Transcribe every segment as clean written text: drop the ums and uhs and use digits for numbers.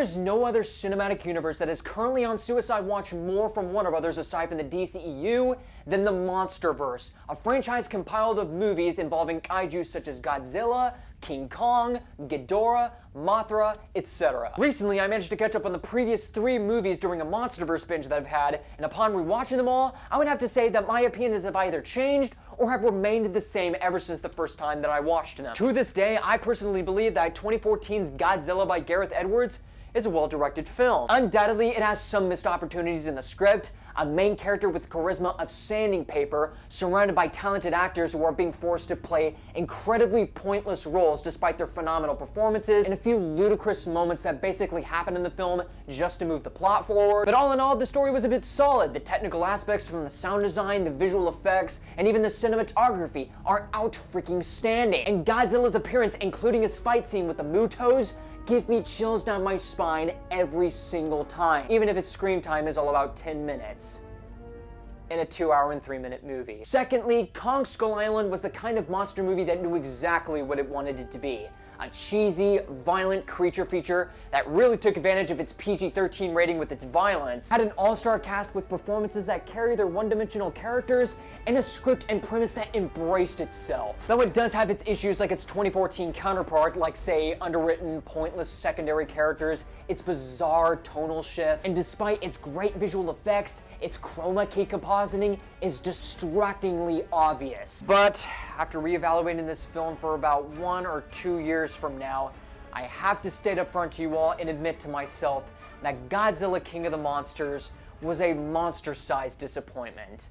is no other cinematic universe that is currently on suicide watch more from Warner Brothers aside from the DCEU than the MonsterVerse, a franchise compiled of movies involving kaiju such as Godzilla, King Kong, Ghidorah, Mothra, etc. Recently, I managed to catch up on the previous 3 movies during a MonsterVerse binge that I've had, and upon rewatching them all, I would have to say that my opinions have either changed or have remained the same ever since the first time that I watched them. To this day, I personally believe that 2014's Godzilla by Gareth Edwards is a well-directed film. Undoubtedly, it has some missed opportunities in the script, a main character with charisma of sanding paper, surrounded by talented actors who are being forced to play incredibly pointless roles despite their phenomenal performances, and a few ludicrous moments that basically happen in the film just to move the plot forward. But all in all, the story was a bit solid. The technical aspects from the sound design, the visual effects, and even the cinematography are out-freaking-standing. And Godzilla's appearance, including his fight scene with the Mutos, give me chills down my spine every single time, even if its screen time is all about 10 minutes in a 2-hour and 3-minute movie. Secondly, Kong Skull Island was the kind of monster movie that knew exactly what it wanted it to be. A cheesy, violent creature feature that really took advantage of its PG-13 rating with its violence, had an all-star cast with performances that carry their one-dimensional characters, and a script and premise that embraced itself. Though it does have its issues like its 2014 counterpart, like say, underwritten, pointless secondary characters, its bizarre tonal shifts, and despite its great visual effects, its chroma key compositing is distractingly obvious. But after reevaluating this film for about 1 or 2 years from now, I have to state up front to you all and admit to myself that Godzilla King of the Monsters was a monster-sized disappointment.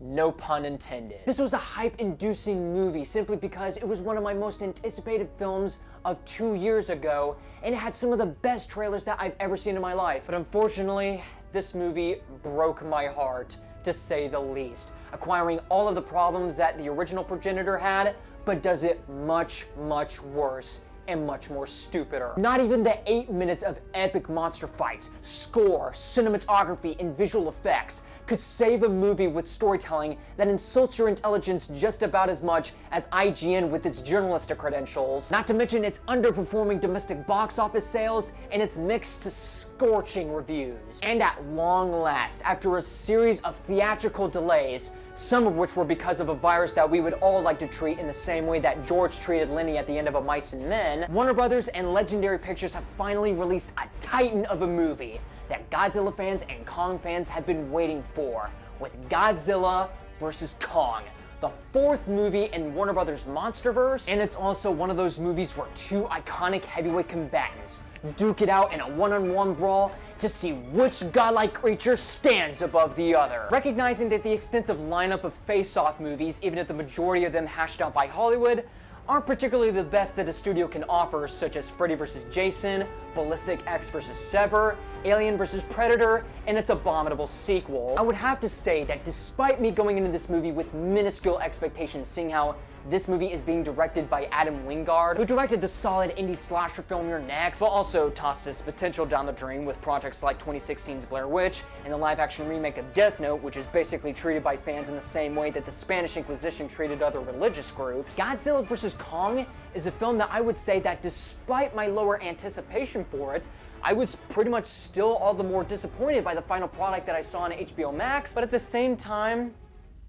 No pun intended. This was a hype-inducing movie simply because it was one of my most anticipated films of 2 years ago, and it had some of the best trailers that I've ever seen in my life. But unfortunately, this movie broke my heart, to say the least, acquiring all of the problems that the original progenitor had, but does it much, much worse and much more stupider. Not even the 8 minutes of epic monster fights, score, cinematography, and visual effects could save a movie with storytelling that insults your intelligence just about as much as IGN with its journalistic credentials, not to mention its underperforming domestic box office sales and its mixed to scorching reviews. And at long last, after a series of theatrical delays, some of which were because of a virus that we would all like to treat in the same way that George treated Lenny at the end of A Mice and Men, Warner Brothers and Legendary Pictures have finally released a titan of a movie that Godzilla fans and Kong fans have been waiting for, with Godzilla vs. Kong, the 4th movie in Warner Brothers' MonsterVerse, and it's also one of those movies where 2 iconic heavyweight combatants duke it out in a one-on-one brawl to see which godlike creature stands above the other. Recognizing that the extensive lineup of face-off movies, even if the majority of them hashed out by Hollywood, aren't particularly the best that a studio can offer, such as Freddy vs. Jason, Ballistic X vs. Sever, Alien vs. Predator, and its abominable sequel, I would have to say that despite me going into this movie with minuscule expectations, seeing how this movie is being directed by Adam Wingard, who directed the solid indie slasher film You're Next, but also tossed his potential down the drain with projects like 2016's Blair Witch and the live-action remake of Death Note, which is basically treated by fans in the same way that the Spanish Inquisition treated other religious groups. Godzilla vs. Kong is a film that I would say that despite my lower anticipation for it, I was pretty much still all the more disappointed by the final product that I saw on HBO Max, but at the same time,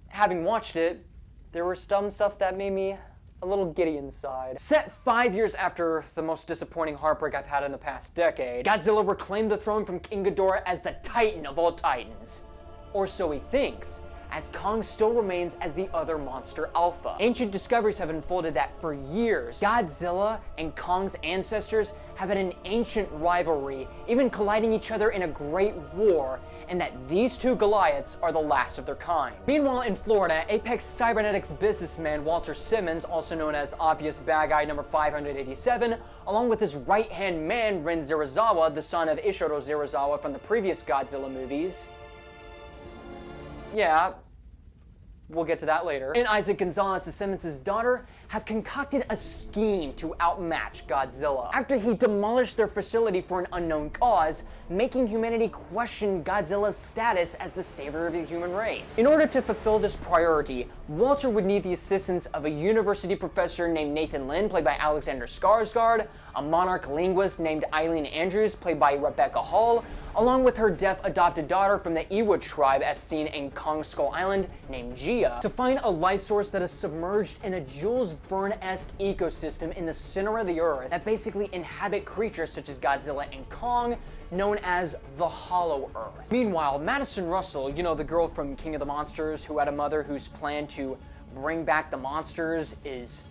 having watched it, there was some stuff that made me a little giddy inside. Set 5 years after the most disappointing heartbreak I've had in the past decade, Godzilla reclaimed the throne from King Ghidorah as the titan of all titans. Or so he thinks, as Kong still remains as the other monster alpha. Ancient discoveries have unfolded that for years, Godzilla and Kong's ancestors have had an ancient rivalry, even colliding each other in a great war, and that these 2 Goliaths are the last of their kind. Meanwhile, in Florida, Apex Cybernetics businessman Walter Simmons, also known as Obvious Bad Guy number 587, along with his right-hand man Ren Zarazawa, the son of Ishiro Zarazawa from the previous Godzilla movies, yeah, we'll get to that later, and Isaac Gonzalez, Simmons' daughter, have concocted a scheme to outmatch Godzilla. After he demolished their facility for an unknown cause, making humanity question Godzilla's status as the savior of the human race. In order to fulfill this priority, Walter would need the assistance of a university professor named Nathan Lynn, played by Alexandre Skarsgård, a monarch linguist named Eileen Andrews, played by Rebecca Hall, along with her deaf adopted daughter from the Iwa tribe as seen in Kong Skull Island named Gia, to find a life source that is submerged in a Jules Verne-esque ecosystem in the center of the earth that basically inhabit creatures such as Godzilla and Kong, known as the Hollow Earth. Meanwhile, Madison Russell, you know, the girl from King of the Monsters who had a mother whose plan to bring back the monsters is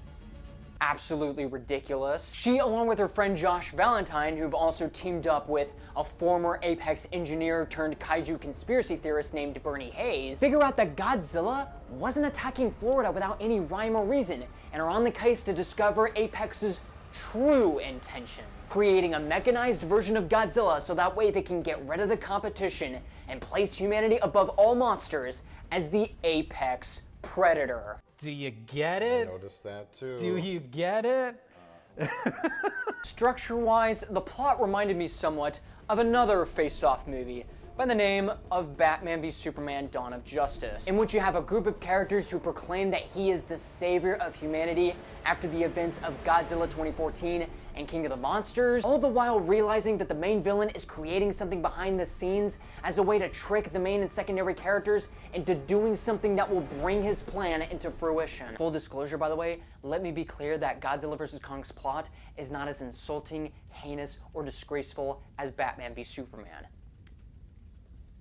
absolutely ridiculous. She, along with her friend Josh Valentine, who've also teamed up with a former Apex engineer turned kaiju conspiracy theorist named Bernie Hayes, figure out that Godzilla wasn't attacking Florida without any rhyme or reason, and are on the case to discover Apex's true intention, creating a mechanized version of Godzilla so that way they can get rid of the competition and place humanity above all monsters as the Apex Predator. Do you get it? I noticed that too. Do you get it? Structure-wise, the plot reminded me somewhat of another face-off movie by the name of Batman v Superman: Dawn of Justice, in which you have a group of characters who proclaim that he is the savior of humanity after the events of Godzilla 2014 and King of the Monsters, all the while realizing that the main villain is creating something behind the scenes as a way to trick the main and secondary characters into doing something that will bring his plan into fruition. Full disclosure, by the way, let me be clear that Godzilla vs. Kong's plot is not as insulting, heinous, or disgraceful as Batman v Superman.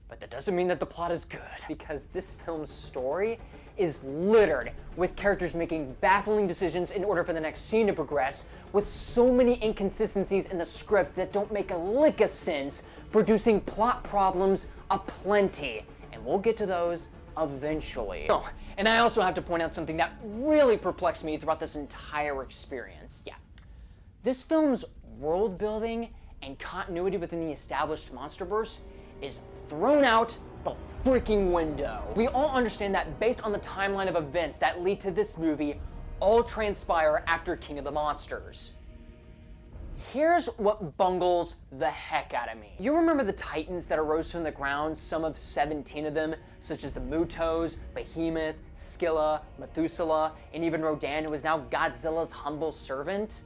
But that doesn't mean that the plot is good, because this film's story is littered with characters making baffling decisions in order for the next scene to progress, with so many inconsistencies in the script that don't make a lick of sense, producing plot problems aplenty. And we'll get to those eventually. Oh, and I also have to point out something that really perplexed me throughout this entire experience. Yeah. This film's world building and continuity within the established MonsterVerse is thrown out the freaking window. We all understand that based on the timeline of events that lead to this movie, all transpire after King of the Monsters. Here's what bungles the heck out of me. You remember the titans that arose from the ground, some of 17 of them, such as the Mutos, Behemoth, Scylla, Methuselah, and even Rodan, who is now Godzilla's humble servant?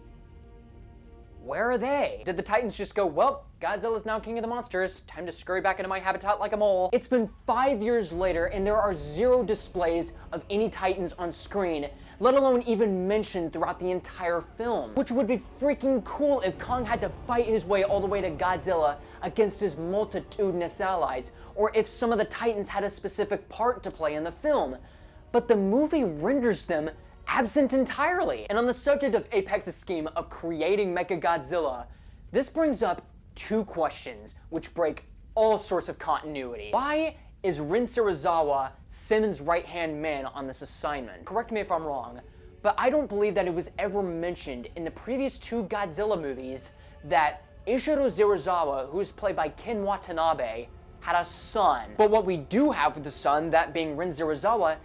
Where are they? Did the Titans just go, well, Godzilla's now King of the Monsters, time to scurry back into my habitat like a mole? It's been 5 years later and there are 0 displays of any Titans on screen, let alone even mentioned throughout the entire film. Which would be freaking cool if Kong had to fight his way all the way to Godzilla against his multitudinous allies, or if some of the Titans had a specific part to play in the film. But the movie renders them absent entirely. And on the subject of Apex's scheme of creating Mechagodzilla, this brings up 2 questions which break all sorts of continuity. Why is Rin Serizawa Simmons' right-hand man on this assignment? Correct me if I'm wrong, but I don't believe that it was ever mentioned in the previous 2 Godzilla movies that Ishiro Serizawa, who is played by Ken Watanabe, had a son. But what we do have with the son, that being Rin Serizawa,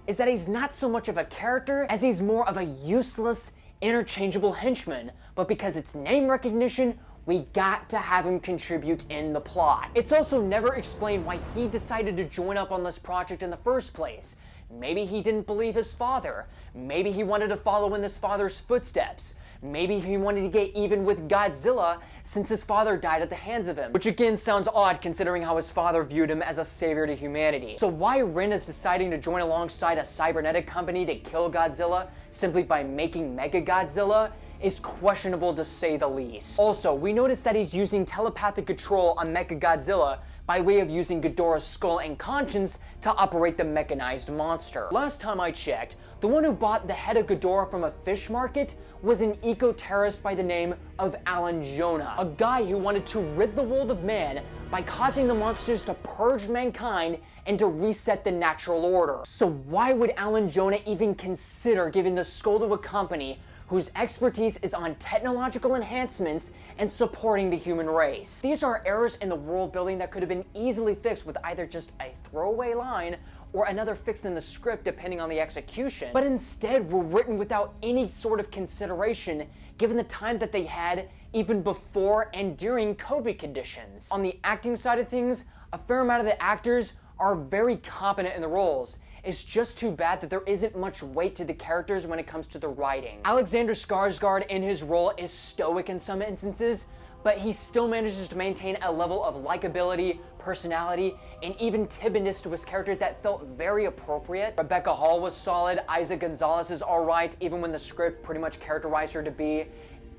is that he's not so much of a character as he's more of a useless, interchangeable henchman, but because it's name recognition, we got to have him contribute in the plot. It's also never explained why he decided to join up on this project in the first place. Maybe he didn't believe his father. Maybe he wanted to follow in his father's footsteps. Maybe he wanted to get even with Godzilla since his father died at the hands of him. Which again sounds odd considering how his father viewed him as a savior to humanity. So why Rin is deciding to join alongside a cybernetic company to kill Godzilla simply by making Mechagodzilla is questionable to say the least. Also, we noticed that he's using telepathic control on Mechagodzilla by way of using Ghidorah's skull and conscience to operate the mechanized monster. Last time I checked, the one who bought the head of Ghidorah from a fish market was an eco-terrorist by the name of Alan Jonah, a guy who wanted to rid the world of man by causing the monsters to purge mankind and to reset the natural order. So why would Alan Jonah even consider giving the skull to a company whose expertise is on technological enhancements and supporting the human race? These are errors in the world building that could have been easily fixed with either just a throwaway line or another fixed in the script depending on the execution, but instead were written without any sort of consideration given the time that they had even before and during COVID conditions. On the acting side of things, a fair amount of the actors are very competent in the roles. It's just too bad that there isn't much weight to the characters when it comes to the writing. Alexandre Skarsgård in his role is stoic in some instances, but he still manages to maintain a level of likability, personality, and even timidness to his character that felt very appropriate. Rebecca Hall was solid, Isa Gonzalez is alright, even when the script pretty much characterized her to be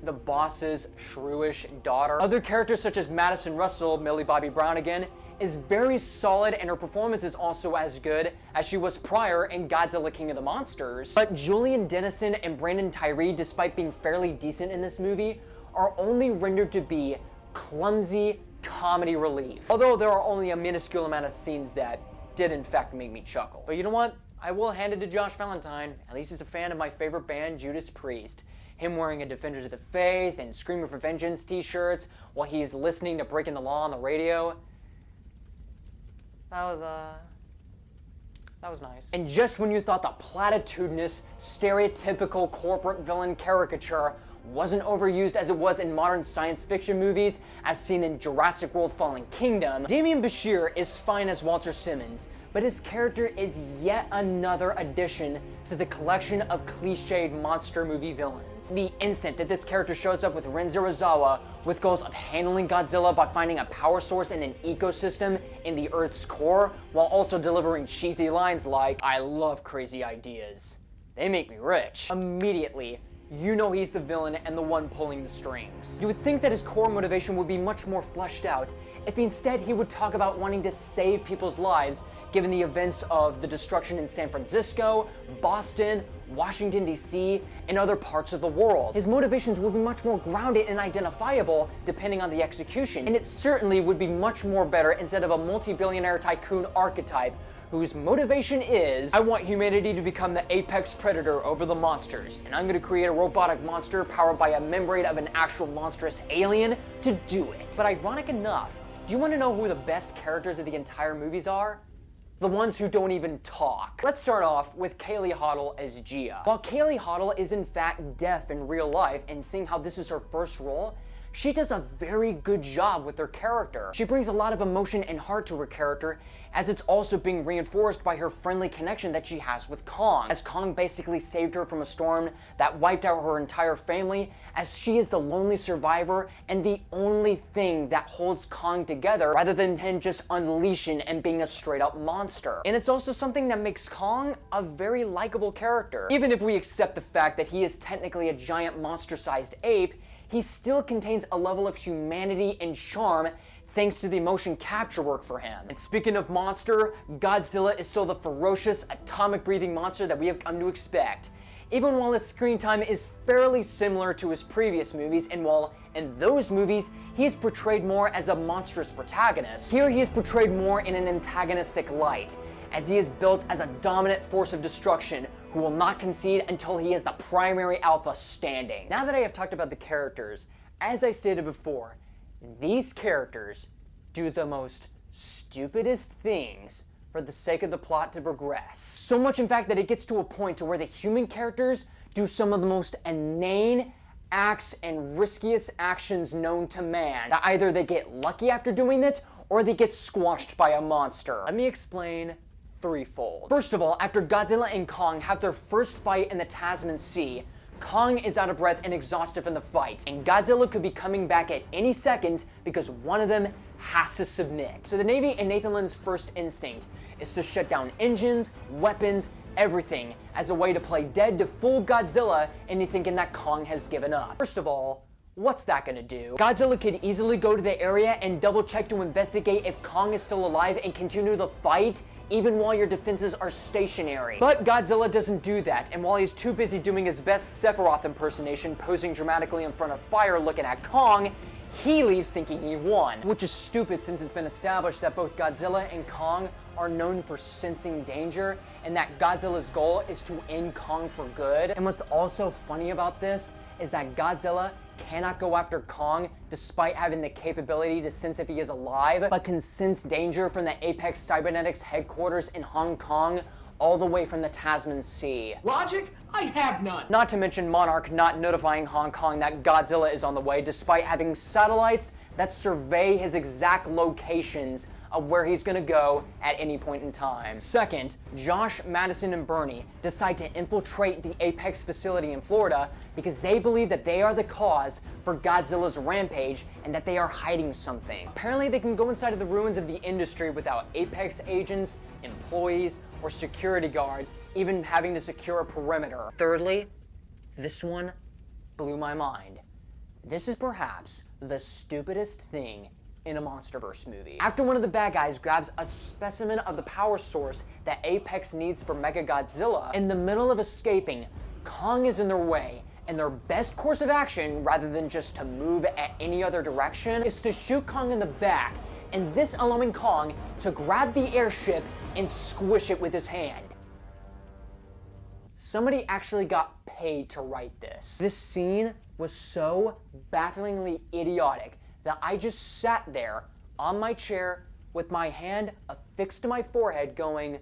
the boss's shrewish daughter. Other characters such as Madison Russell, Millie Bobby Brown again, is very solid, and her performance is also as good as she was prior in Godzilla King of the Monsters. But Julian Dennison and Brandon Tyree, despite being fairly decent in this movie, are only rendered to be clumsy comedy relief. Although there are only a minuscule amount of scenes that did in fact make me chuckle. But you know what? I will hand it to Josh Valentine. At least he's a fan of my favorite band, Judas Priest. Him wearing a Defenders of the Faith and Screaming for Vengeance t-shirts while he's listening to Breaking the Law on the radio. That was nice. And just when you thought the platitudinous, stereotypical corporate villain caricature wasn't overused as it was in modern science fiction movies, as seen in Jurassic World Fallen Kingdom, Damian Bashir is fine as Walter Simmons, but his character is yet another addition to the collection of cliched monster movie villains. The instant that this character shows up with Ren Zarazawa with goals of handling Godzilla by finding a power source in an ecosystem in the Earth's core, while also delivering cheesy lines like, "I love crazy ideas. They make me rich." Immediately, you know he's the villain and the one pulling the strings. You would think that his core motivation would be much more fleshed out if instead he would talk about wanting to save people's lives given the events of the destruction in San Francisco, Boston, Washington, D.C., and other parts of the world. His motivations would be much more grounded and identifiable depending on the execution, and it certainly would be much more better instead of a multi-billionaire tycoon archetype whose motivation is, I want humanity to become the apex predator over the monsters, and I'm gonna create a robotic monster powered by a membrane of an actual monstrous alien to do it. But ironic enough, do you wanna know who the best characters of the entire movies are? The ones who don't even talk. Let's start off with Kaylee Hoddle as Gia. While Kaylee Hoddle is in fact deaf in real life, and seeing how this is her first role, she does a very good job with her character. She brings a lot of emotion and heart to her character, as it's also being reinforced by her friendly connection that she has with Kong, as Kong basically saved her from a storm that wiped out her entire family, as she is the lonely survivor and the only thing that holds Kong together rather than him just unleashing and being a straight up monster. And it's also something that makes Kong a very likable character. Even if we accept the fact that he is technically a giant monster-sized ape, he still contains a level of humanity and charm thanks to the motion capture work for him. And speaking of monster, Godzilla is still the ferocious, atomic-breathing monster that we have come to expect. Even while his screen time is fairly similar to his previous movies, and while in those movies he is portrayed more as a monstrous protagonist, here he is portrayed more in an antagonistic light, as he is built as a dominant force of destruction who will not concede until he is the primary alpha standing. Now that I have talked about the characters, as I stated before, these characters do the most stupidest things for the sake of the plot to progress. So much in fact that it gets to a point to where the human characters do some of the most inane acts and riskiest actions known to man, that either they get lucky after doing it or they get squashed by a monster. Let me explain threefold. First of all, after Godzilla and Kong have their first fight in the Tasman Sea, Kong is out of breath and exhausted from the fight, and Godzilla could be coming back at any second because one of them has to submit. So the Navy and Nathan Lynn's first instinct is to shut down engines, weapons, everything as a way to play dead to fool Godzilla into thinking that Kong has given up. First of all, what's that gonna do? Godzilla could easily go to the area and double check to investigate if Kong is still alive and continue the fight even while your defenses are stationary. But Godzilla doesn't do that, and while he's too busy doing his best Sephiroth impersonation, posing dramatically in front of fire looking at Kong, he leaves thinking he won. Which is stupid since it's been established that both Godzilla and Kong are known for sensing danger, and that Godzilla's goal is to end Kong for good. And what's also funny about this is that Godzilla cannot go after Kong despite having the capability to sense if he is alive, but can sense danger from the Apex Cybernetics headquarters in Hong Kong all the way from the Tasman Sea. Logic? I have none. Not to mention Monarch not notifying Hong Kong that Godzilla is on the way despite having satellites that survey his exact locations of where he's gonna go at any point in time. Second, Josh, Madison, and Bernie decide to infiltrate the Apex facility in Florida because they believe that they are the cause for Godzilla's rampage and that they are hiding something. Apparently they can go inside of the ruins of the industry without Apex agents, employees, or security guards even having to secure a perimeter. Thirdly, this one blew my mind. This is perhaps the stupidest thing in a MonsterVerse movie. After one of the bad guys grabs a specimen of the power source that Apex needs for Mechagodzilla, in the middle of escaping, Kong is in their way, and their best course of action, rather than just to move at any other direction, is to shoot Kong in the back, and this allowing Kong to grab the airship and squish it with his hand. Somebody actually got paid to write this. This scene was so bafflingly idiotic that I just sat there on my chair with my hand affixed to my forehead going,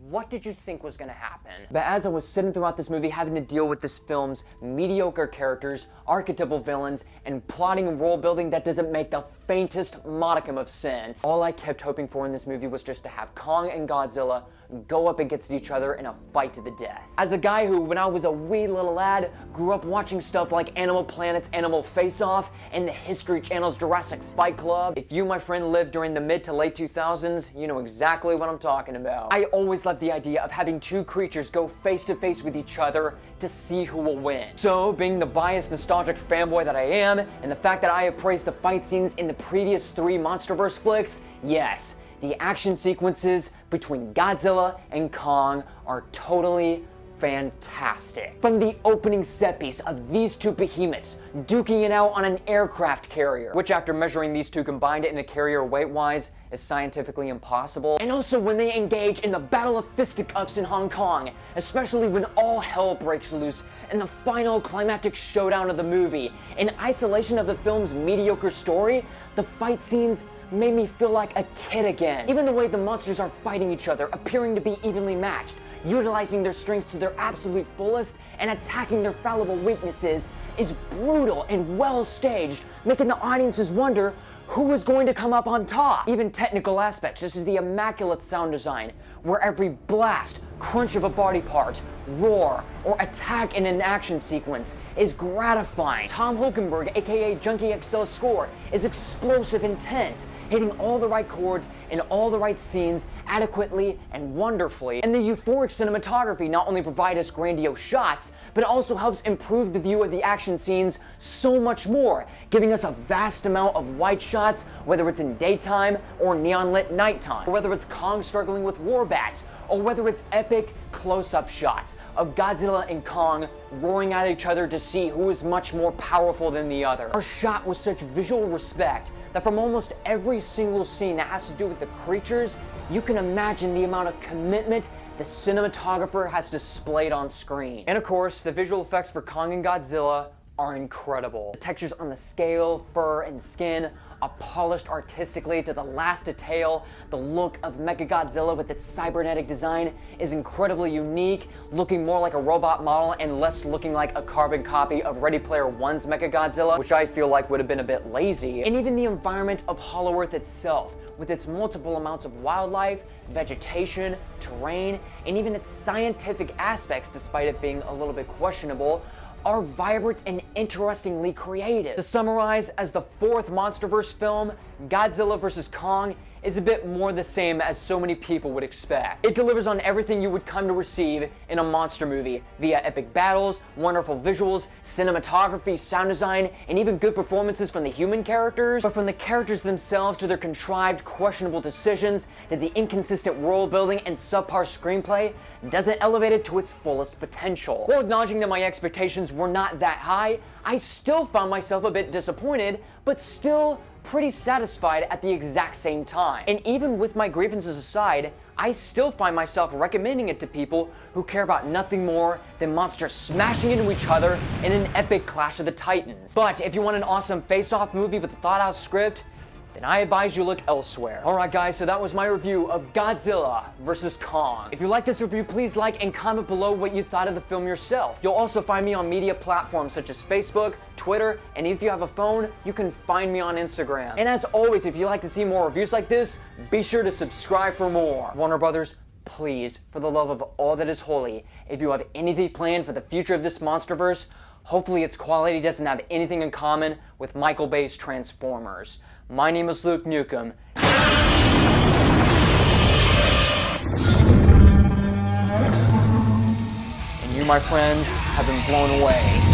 what did you think was gonna happen? But as I was sitting throughout this movie having to deal with this film's mediocre characters, archetypal villains, and plotting and world building that doesn't make the faintest modicum of sense, all I kept hoping for in this movie was just to have Kong and Godzilla go up against each other in a fight to the death. As a guy who, when I was a wee little lad, grew up watching stuff like Animal Planet's Animal Face-Off and the History Channel's Jurassic Fight Club, if you, my friend, lived during the mid to late 2000s, you know exactly what I'm talking about. I always loved the idea of having two creatures go face to face with each other to see who will win. So, being the biased, nostalgic fanboy that I am, and the fact that I have praised the fight scenes in the previous 3 MonsterVerse flicks, yes, the action sequences between Godzilla and Kong are totally fantastic. From the opening set piece of these two behemoths duking it out on an aircraft carrier, which after measuring these two combined in a carrier weight-wise is scientifically impossible, and also when they engage in the Battle of Fisticuffs in Hong Kong, especially when all hell breaks loose in the final climactic showdown of the movie. In isolation of the film's mediocre story, the fight scenes made me feel like a kid again. Even the way the monsters are fighting each other, appearing to be evenly matched, utilizing their strengths to their absolute fullest, and attacking their fallible weaknesses is brutal and well staged, making the audiences wonder who is going to come up on top. Even technical aspects, such as the immaculate sound design, where every blast, crunch of a body part, roar, or attack in an action sequence is gratifying. Tom Holkenberg, aka Junkie XL's score, is explosive intense, hitting all the right chords in all the right scenes adequately and wonderfully. And the euphoric cinematography not only provides us grandiose shots, but it also helps improve the view of the action scenes so much more, giving us a vast amount of wide shots, whether it's in daytime or neon lit nighttime, or whether it's Kong struggling with war bats, or whether it's epic close-up shots of Godzilla and Kong roaring at each other to see who is much more powerful than the other. Are shot with such visual respect that from almost every single scene that has to do with the creatures, you can imagine the amount of commitment the cinematographer has displayed on screen. And of course, the visual effects for Kong and Godzilla are incredible. The textures on the scale, fur, and skin are polished artistically to the last detail. The look of Mechagodzilla with its cybernetic design is incredibly unique, looking more like a robot model and less looking like a carbon copy of Ready Player One's Mechagodzilla, which I feel like would have been a bit lazy. And even the environment of Hollow Earth itself, with its multiple amounts of wildlife, vegetation, terrain, and even its scientific aspects, despite it being a little bit questionable, are vibrant and interestingly creative. To summarize, as the 4th MonsterVerse film, Godzilla vs. Kong is a bit more the same as so many people would expect. It delivers on everything you would come to receive in a monster movie via epic battles, wonderful visuals, cinematography, sound design, and even good performances from the human characters. But from the characters themselves to their contrived, questionable decisions to the inconsistent world building and subpar screenplay, doesn't elevate it to its fullest potential. While acknowledging that my expectations were not that high, I still found myself a bit disappointed, but still pretty satisfied at the exact same time. And even with my grievances aside, I still find myself recommending it to people who care about nothing more than monsters smashing into each other in an epic clash of the titans. But if you want an awesome face-off movie with a thought-out script, then I advise you look elsewhere. Alright guys, so that was my review of Godzilla vs. Kong. If you like this review, please like and comment below what you thought of the film yourself. You'll also find me on media platforms such as Facebook, Twitter, and if you have a phone, you can find me on Instagram. And as always, if you'd like to see more reviews like this, be sure to subscribe for more. Warner Brothers, please, for the love of all that is holy, if you have anything planned for the future of this MonsterVerse, hopefully its quality doesn't have anything in common with Michael Bay's Transformers. My name is Luke Nukem. And you, my friends, have been blown away.